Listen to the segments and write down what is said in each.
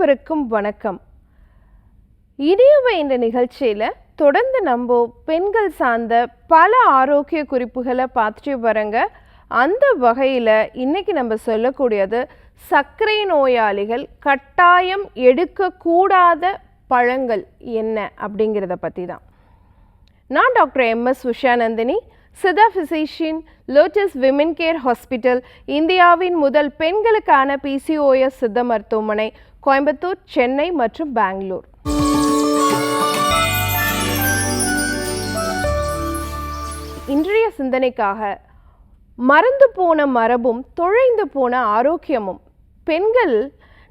அனைவருக்கும் வணக்கம். இனியவை என்ற நிகழ்ச்சியில் தொடர்ந்து நம்ம பெண்கள் சார்ந்த பல ஆரோக்கிய குறிப்புகளை பார்த்துட்டு வரங்க. அந்த வகையில் இன்னைக்கு நம்ம சொல்லக்கூடியது சர்க்கரை நோயாளிகள் கட்டாயம் எடுக்கக்கூடாத பழங்கள் என்ன அப்படிங்கிறத பற்றி தான். நான் doctor MS Ushanandhini, Siddha physician, Lotus Women Care Hospital, இந்தியாவின் முதல் பெண்களுக்கான PCOS சித்த மருத்துவமனை, கோயம்புத்தூர், சென்னை மற்றும் பெங்களூர். இன்றைய சிந்தனைக்காக மறந்து போன மரபும் தொலைந்து போன ஆரோக்கியமும். பெண்கள்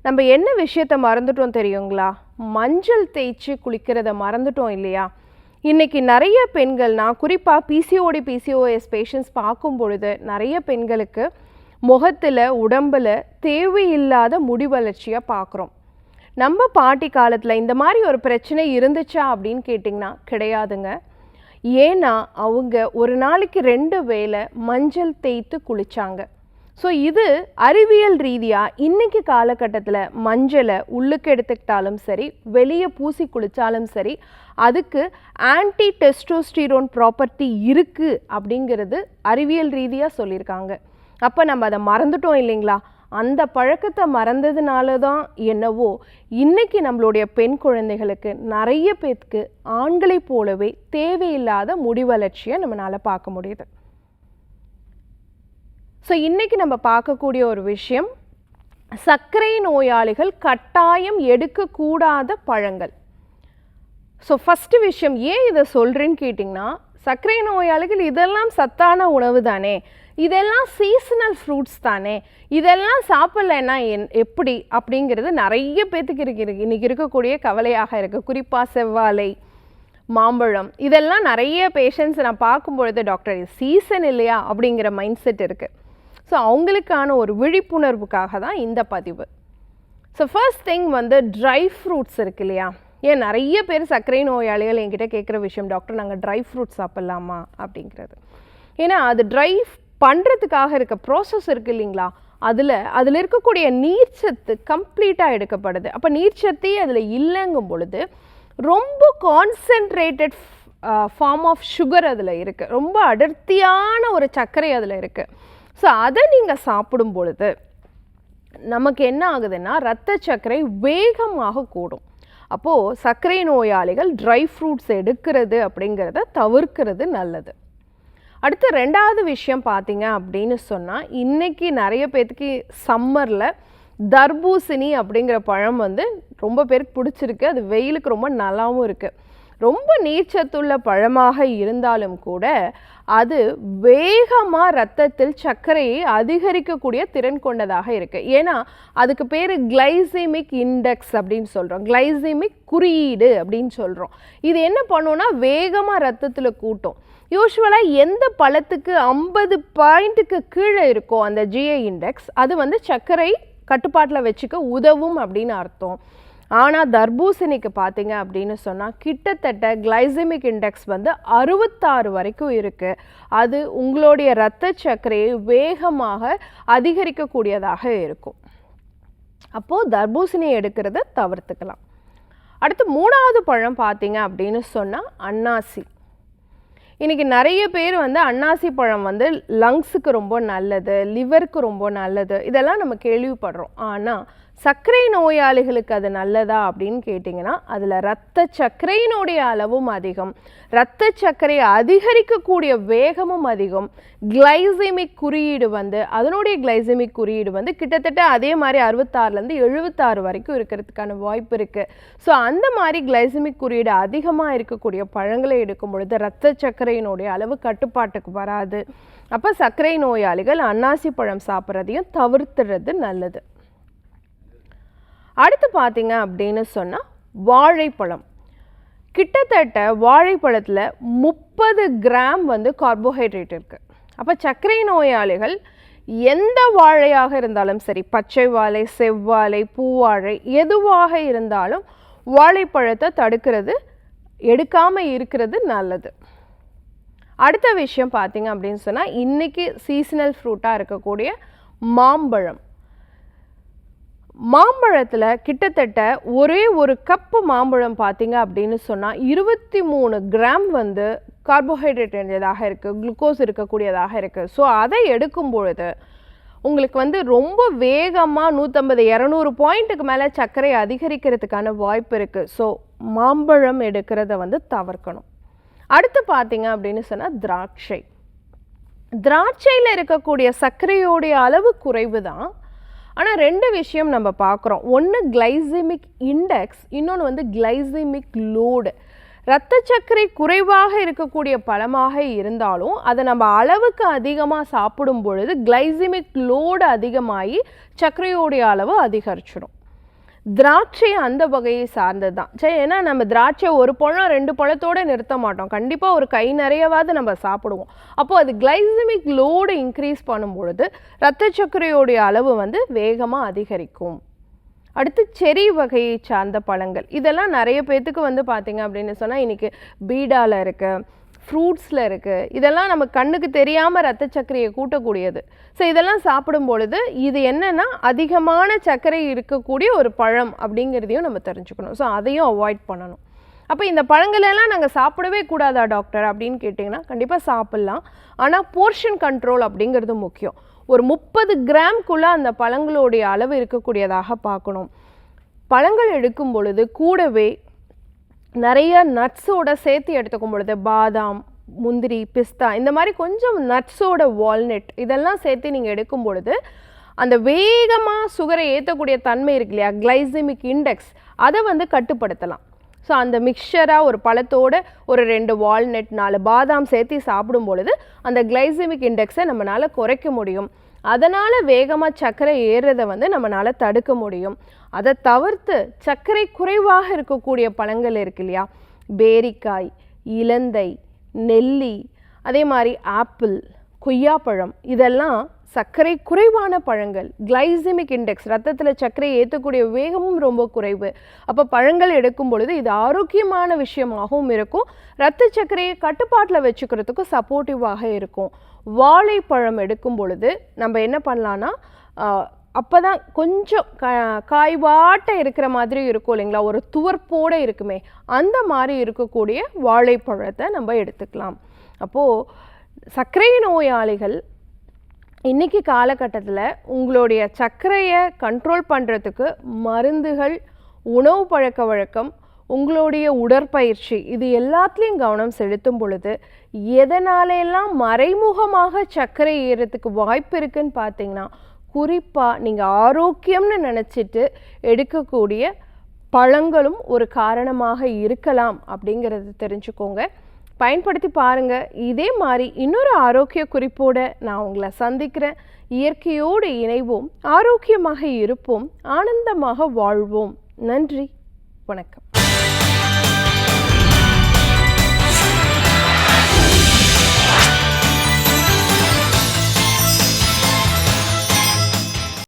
நம்ம என்ன விஷயத்தை மறந்துட்டோம் தெரியுங்களா? மஞ்சள் தேய்ச்சி குளிக்கிறத மறந்துட்டோம் இல்லையா? இன்றைக்கி நிறைய பெண்கள், நான் குறிப்பாக PCOS பேஷண்ட்ஸ் பார்க்கும் பொழுது நிறைய பெண்களுக்கு முகத்தில் உடம்பில் தேவையில்லாத முடி வளர்ச்சியை பார்க்குறோம். நம்ம பாட்டி காலத்தில் இந்த மாதிரி ஒரு பிரச்சனை இருந்துச்சா அப்படின்னு கேட்டிங்கன்னா கிடையாதுங்க. ஏன்னா அவங்க ஒரு நாளைக்கு 2 வேளை மஞ்சள் தேய்த்து குளித்தாங்க. ஸோ இது அறிவியல் ரீதியாக இன்றைக்கி காலகட்டத்தில் மஞ்சளை உள்ளுக்கு எடுத்துக்கிட்டாலும் சரி, வெளியே பூசி குளித்தாலும் சரி, அதுக்கு ஆன்டி டெஸ்டோஸ்டிரோன் ப்ராப்பர்ட்டி இருக்குது அப்படிங்கிறது அறிவியல் ரீதியாக சொல்லியிருக்காங்க. அப்போ நம்ம அதை மறந்துட்டோம் இல்லைங்களா? அந்த பழக்கத்தை மறந்ததுனால தான் என்னவோ இன்றைக்கி நம்மளுடைய பெண் குழந்தைகளுக்கு நிறைய பேருக்கு ஆண்களைப் போலவே தேவையில்லாத முடி வளர்ச்சியை நம்மளால் பார்க்க முடியுது. ஸோ இன்றைக்கி நம்ம பார்க்கக்கூடிய ஒரு விஷயம், சர்க்கரை நோயாளிகள் கட்டாயம் எடுக்கக்கூடாத பழங்கள். ஸோ ஃபஸ்ட்டு விஷயம், ஏன் இதை சொல்கிறேன்னு கேட்டிங்கன்னா, சர்க்கரை நோயாளிகள் இதெல்லாம் சத்தான உணவு தானே, இதெல்லாம் சீசனல் ஃப்ரூட்ஸ் தானே, இதெல்லாம் சாப்பிட்லன்னா எப்படி அப்படிங்கிறது நிறைய பேர்த்துக்கு இன்றைக்கி இருக்கக்கூடிய கவலையாக இருக்குது. குறிப்பாக செவ்வாழை, மாம்பழம், இதெல்லாம் நிறைய பேஷண்ட்ஸ் நான் பார்க்கும்பொழுது, டாக்டர் இது சீசன் இல்லையா அப்படிங்கிற மைண்ட் செட் இருக்குது. ஸோ அவங்களுக்கான ஒரு விழிப்புணர்வுக்காக தான் இந்த பதிவு. So first thing dry fruits இருக்கு இல்லையா? ஏன் நிறைய பேர் சர்க்கரை நோயாளிகள் என்கிட்ட கேட்குற விஷயம், டாக்டர் நாங்கள் ட்ரை ஃப்ரூட்ஸ் சாப்பிட்லாமா அப்படிங்கிறது. ஏன்னா அது ட்ரை பண்ணுறதுக்காக இருக்க ப்ராசஸ் இருக்குது இல்லைங்களா? அதில் இருக்கக்கூடிய நீர்ச்சத்து கம்ப்ளீட்டாக எடுக்கப்படுது. அப்போ நீர்ச்சத்தே அதில் இல்லைங்கும் பொழுது ரொம்ப கான்சென்ட்ரேட்டட் ஃபார்ம் ஆஃப் சுகர் அதில் இருக்குது, ரொம்ப அடர்த்தியான ஒரு சர்க்கரை அதில் இருக்குது. ஸோ அதை நீங்கள் சாப்பிடும் பொழுது நமக்கு என்ன ஆகுதுன்னா இரத்த சர்க்கரை வேகமாக கூடும். அப்போது சர்க்கரை நோயாளிகள் ட்ரை ஃப்ரூட்ஸ் எடுக்கிறது அப்படிங்கிறத தவிர்க்கிறது நல்லது. அடுத்து 2வது விஷயம் பார்த்தீங்க அப்படின்னு சொன்னால், இன்றைக்கி நிறைய பேர்த்துக்கு சம்மரில் தர்பூசணி அப்படிங்கிற பழம் ரொம்ப பேருக்கு பிடிச்சிருக்கு. அது வெயிலுக்கு ரொம்ப நல்லாவும் இருக்குது. ரொம்ப நீர்ச்சத்துள்ள பழமாக இருந்தாலும் கூட அது வேகமாக இரத்தத்தில் சர்க்கரையை அதிகரிக்கக்கூடிய திறன் கொண்டதாக இருக்குது. ஏன்னா அதுக்கு பேர் கிளைசெமிக் இண்டெக்ஸ் அப்படின்னு சொல்கிறோம், கிளைசெமிக் குறியீடு அப்படின்னு சொல்கிறோம். இது என்ன பண்ணுன்னா வேகமாக இரத்தத்தில் கூட்டும். யூஸ்வலாக எந்த பழத்துக்கு 50 பாயிண்ட்டுக்கு கீழே இருக்கோ அந்த GI இண்டெக்ஸ், அது சர்க்கரை கட்டுப்பாட்டில் வச்சுக்க உதவும் அப்படின்னு அர்த்தம். ஆனால் தர்பூசணிக்கு பார்த்தீங்க அப்படின்னு சொன்னால் கிட்டத்தட்ட கிளைசெமிக் இண்டெக்ஸ் 66 வரைக்கும் இருக்குது. அது உங்களுடைய இரத்த சர்க்கரையை வேகமாக அதிகரிக்கக்கூடியதாக இருக்கும். அப்போது தர்பூசணியை எடுக்கிறத தவிர்த்துக்கலாம். அடுத்து 3வது பழம் பார்த்தீங்க அப்படின்னு சொன்னால் அன்னாசி. இன்றைக்கி நிறைய பேர் அன்னாசி பழம் லங்ஸுக்கு ரொம்ப நல்லது, லிவருக்கு ரொம்ப நல்லது, இதெல்லாம் நம்ம கேள்விப்படுறோம். ஆனால் சர்க்கரை நோயாளிகளுக்கு அது நல்லதா அப்படின்னு கேட்டிங்கன்னா, அதில் இரத்த சர்க்கரையினுடைய அளவும் அதிகம், இரத்த சர்க்கரையை அதிகரிக்கக்கூடிய வேகமும் அதிகம். கிளைசெமிக் குறியீடு அதனுடைய கிளைசெமிக் குறியீடு கிட்டத்தட்ட அதே மாதிரி 66லேருந்து 76 வரைக்கும் இருக்கிறதுக்கான வாய்ப்பு இருக்குது. ஸோ அந்த மாதிரி கிளைசெமிக் குறியீடு அதிகமாக இருக்கக்கூடிய பழங்களை எடுக்கும் பொழுது இரத்த சர்க்கரையினுடைய அளவு கட்டுப்பாட்டுக்கு வராது. அப்போ சர்க்கரை நோயாளிகள் அன்னாசி பழம் சாப்பிட்றதையும் தவிர்த்துறது நல்லது. அடுத்து பார்த்தீங்க அப்படின்னு சொன்னால் வாழைப்பழம். கிட்டத்தட்ட வாழைப்பழத்தில் 30 கிராம் கார்போஹைட்ரேட் இருக்குது. அப்போ சர்க்கரை நோயாளிகள் எந்த வாழையாக இருந்தாலும் சரி, பச்சை வாழை, செவ்வாழை, பூவாழை, எதுவாக இருந்தாலும் வாழைப்பழத்தை தடுக்கிறது, எடுக்காமல் இருக்கிறது நல்லது. அடுத்த விஷயம் பார்த்தீங்க அப்படின்னு சொன்னால், இன்றைக்கி சீசனல் ஃப்ரூட்டாக இருக்கக்கூடிய மாம்பழம். மாம்பழத்தில் கிட்டத்தட்ட ஒரே ஒரு கப்பு மாம்பழம் பார்த்தீங்க அப்படின்னு சொன்னால் 23 கிராம் வந்து கார்போஹைட்ரேட் இருந்ததாக இருக்குது, குளுக்கோஸ் இருக்கக்கூடியதாக இருக்குது. ஸோ அதை எடுக்கும் பொழுது உங்களுக்கு வந்து ரொம்ப வேகமாக 150-200 பாயிண்ட்டுக்கு மேலே சர்க்கரை அதிகரிக்கிறதுக்கான வாய்ப்பு இருக்குது. ஸோ மாம்பழம் எடுக்கிறத வந்து தவிர்க்கணும். அடுத்து பார்த்தீங்க அப்படின்னு சொன்னால் திராட்சையில் இருக்கக்கூடிய சர்க்கரையோடைய அளவு குறைவு தான். ஆனால் 2 விஷயம் நம்ம பார்க்குறோம். ஒன்று கிளைசிமிக் இண்டெக்ஸ், இன்னொன்று வந்து கிளைசிமிக் லோடு. இரத்த சர்க்கரை குறைவாக இருக்கக்கூடிய பழமாக இருந்தாலும் அதை நம்ம அளவுக்கு அதிகமாக சாப்பிடும் பொழுது கிளைசிமிக் லோடு அதிகமாகி சர்க்கரையோடைய அளவு அதிகரிச்சிடும். திராட்சை அந்த வகையை சார்ந்தது தான். சரி, ஏன்னா நம்ம திராட்சை ஒரு பழம் 2 பழத்தோடு நிறுத்த மாட்டோம், கண்டிப்பாக ஒரு கை நிறையவாது நம்ம சாப்பிடுவோம். அப்போது அது கிளைசிமிக் லோடு இன்க்ரீஸ் பண்ணும் பொழுது இரத்த சர்க்கரையோடைய அளவு வந்து வேகமாக அதிகரிக்கும். அடுத்து செரி வகையை சார்ந்த பழங்கள், இதெல்லாம் நிறைய பேர்த்துக்கு வந்து பார்த்திங்க அப்படின்னு சொன்னால் இன்றைக்கி பீடாவில் இருக்குது, ஃப்ரூட்ஸில் இருக்குது. இதெல்லாம் நம்ம கண்ணுக்கு தெரியாமல் ரத்த சர்க்கரையை கூட்டக்கூடியது. ஸோ இதெல்லாம் சாப்பிடும் பொழுது இது என்னென்னா அதிகமான சர்க்கரை இருக்கக்கூடிய ஒரு பழம் அப்படிங்கிறதையும் நம்ம தெரிஞ்சுக்கணும். ஸோ அதையும் அவாய்ட் பண்ணணும். அப்போ இந்த பழங்களெல்லாம் நாங்கள் சாப்பிடவே கூடாதா டாக்டர் அப்படின்னு கேட்டிங்கன்னா கண்டிப்பாக சாப்பிட்லாம். ஆனால் போர்ஷன் கண்ட்ரோல் அப்படிங்கிறது முக்கியம். ஒரு 30 கிராம்குள்ளே அந்த பழங்களுடைய அளவு இருக்கக்கூடியதாக பார்க்கணும். பழங்கள் எடுக்கும் பொழுது கூடவே நிறைய நட்ஸோட சேர்த்து எடுத்துக்கும் பொழுது பாதாம், முந்திரி, பிஸ்தா இந்த மாதிரி கொஞ்சம் நட்ஸோட வால்நட் இதெல்லாம் சேர்த்து நீங்கள் எடுக்கும் பொழுது அந்த வேகமாக சுகரை ஏற்றக்கூடிய தன்மை இருக்கு இல்லையா, கிளைசிமிக் இண்டெக்ஸ், அதை வந்து கட்டுப்படுத்தலாம். ஸோ அந்த மிக்சராக ஒரு பழத்தோடு ஒரு 2 வால்நட் 4 பாதாம் சேர்த்து சாப்பிடும் பொழுது அந்த கிளைசிமிக் இண்டெக்ஸை நம்மளால் குறைக்க முடியும். அதனால் வேகமாக சர்க்கரை ஏறுறதை வந்து நம்மளால் தடுக்க முடியும். அதை தவிர்த்து சர்க்கரை குறைவாக இருக்கக்கூடிய பழங்கள் இருக்கு இல்லையா, பேரிக்காய், இலந்தை, நெல்லி, அதே மாதிரி ஆப்பிள், கொய்யாப்பழம், இதெல்லாம் சர்க்கரை குறைவான பழங்கள். கிளைசிமிக் இண்டெக்ஸ் ரத்தத்தில் சர்க்கரை ஏற்றக்கூடிய வேகமும் ரொம்ப குறைவு. அப்போ பழங்கள் எடுக்கும் பொழுது இது ஆரோக்கியமான விஷயமாகவும் இருக்கும், இரத்த சர்க்கரையை கட்டுப்பாட்டில் வச்சுக்கிறதுக்கு சப்போர்ட்டிவாக இருக்கும். வாழைப்பழம் எடுக்கும் பொழுது நம்ம என்ன பண்ணலான்னா அப்போ தான் கொஞ்சம் காய்வாட்டை இருக்கிற மாதிரி இருக்கும் இல்லைங்களா, ஒரு துவர்ப்போடு இருக்குமே, அந்த மாதிரி இருக்கக்கூடிய வாழைப்பழத்தை நம்ம எடுத்துக்கலாம். அப்போது சர்க்கரை நோயாளிகள் இன்றைக்கி காலகட்டத்தில் உங்களுடைய சர்க்கரையை கண்ட்ரோல் பண்ணுறதுக்கு மருந்துகள், உணவு பழக்க வழக்கம், உங்களுடைய உடற்பயிற்சி இது எல்லாத்துலேயும் கவனம் செலுத்தும் பொழுது எதனாலெல்லாம் மறைமுகமாக சர்க்கரை ஏறதுக்கு வாய்ப்பு இருக்குன்னு பார்த்தீங்கன்னா குறிப்பாக நீங்கள் ஆரோக்கியம்னு நினச்சிட்டு எடுக்கக்கூடிய பழங்களும் ஒரு காரணமாக இருக்கலாம் அப்படிங்கிறது தெரிஞ்சுக்கோங்க. பயன்படுத்தி பாருங்கள். இதே மாதிரி இன்னொரு ஆரோக்கிய குறிப்போடு நான் உங்களை சந்திக்கிறேன். இயற்கையோடு இணைவோம், ஆரோக்கியமாக இருப்போம், ஆனந்தமாக வாழ்வோம். நன்றி, வணக்கம்.